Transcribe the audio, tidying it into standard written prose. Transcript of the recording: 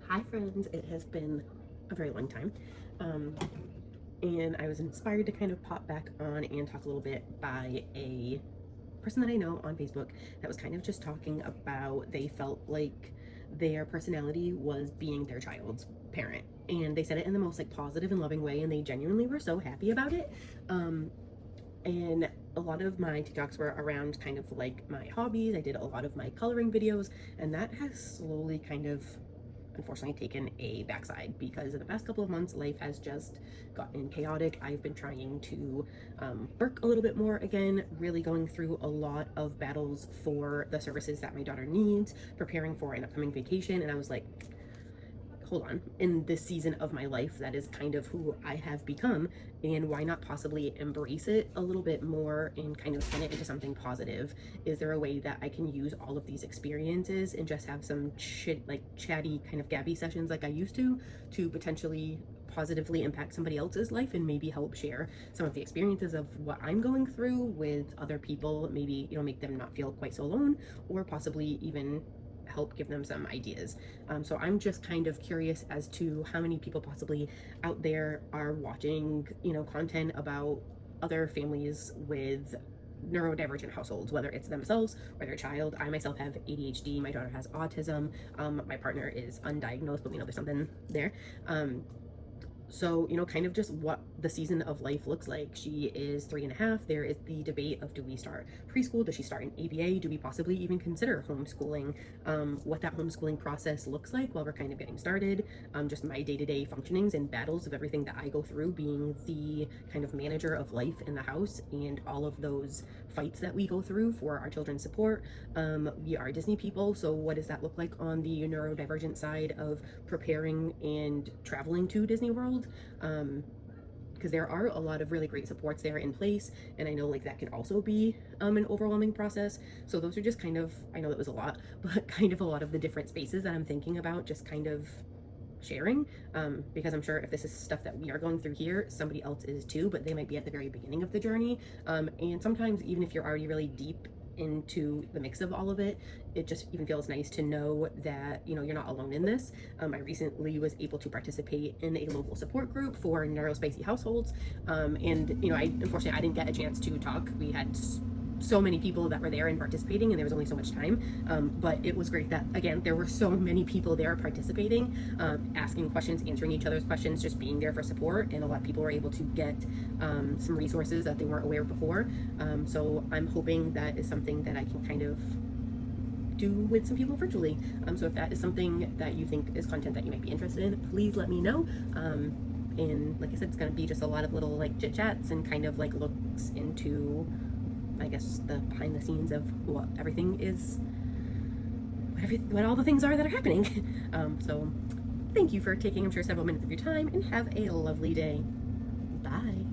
Hi friends, it has been a very long time. And I was inspired to kind of pop back on and talk a little bit by a person that I know on Facebook that was kind of just talking about they felt like their personality was being their child's parent. And they said it in the most like positive and loving way, and they genuinely were so happy about it. And a lot of my TikToks were around kind of like my hobbies. I did a lot of my coloring videos, and that has slowly kind of unfortunately taken a backside because in the past couple of months life has just gotten chaotic. I've been trying to work a little bit more again, really going through a lot of battles for the services that my daughter needs, preparing for an upcoming vacation, and I was like, hold on, in this season of my life that is kind of who I have become, and why not possibly embrace it a little bit more and kind of turn it into something positive? Is there a way that I can use all of these experiences and just have some chatty kind of gabby sessions like I used to potentially positively impact somebody else's life and maybe help share some of the experiences of what I'm going through with other people, maybe make them not feel quite so alone, or possibly even help give them some ideas. So I'm just kind of curious as to how many people possibly out there are watching, content about other families with neurodivergent households, whether it's themselves or their child. I myself have ADHD. My daughter has autism. My partner is undiagnosed, but we know there's something there. So, kind of just what the season of life looks like. She is 3.5. There is the debate of, do we start preschool? Does she start in ABA? Do we possibly even consider homeschooling? What that homeschooling process looks like while we're kind of getting started. Just my day-to-day functionings and battles of everything that I go through, being the kind of manager of life in the house, and all of those fights that we go through for our children's support. We are Disney people, so what does that look like on the neurodivergent side of preparing and traveling to Disney World? Because there are a lot of really great supports there in place, and I know like that can also be an overwhelming process. So those are just kind of, I know that was a lot, but kind of a lot of the different spaces that I'm thinking about just kind of sharing, because I'm sure if this is stuff that we are going through here, somebody else is too, but they might be at the very beginning of the journey. And sometimes even if you're already really deep into the mix of all of it, it just even feels nice to know that you're not alone in this. I recently was able to participate in a local support group for neurospicy households, and unfortunately I didn't get a chance to talk. We had so many people that were there and participating, and there was only so much time, but it was great that again there were so many people there participating, asking questions, answering each other's questions, just being there for support, and a lot of people were able to get some resources that they weren't aware of before. So I'm hoping that is something that I can kind of do with some people virtually. So if that is something that you think is content that you might be interested in, please let me know. And like I said, it's going to be just a lot of little like chit chats and kind of like looks into, I guess, the behind the scenes of what everything is, what all the things are that are happening. So thank you for taking, I'm sure, several minutes of your time, and have a lovely day. Bye.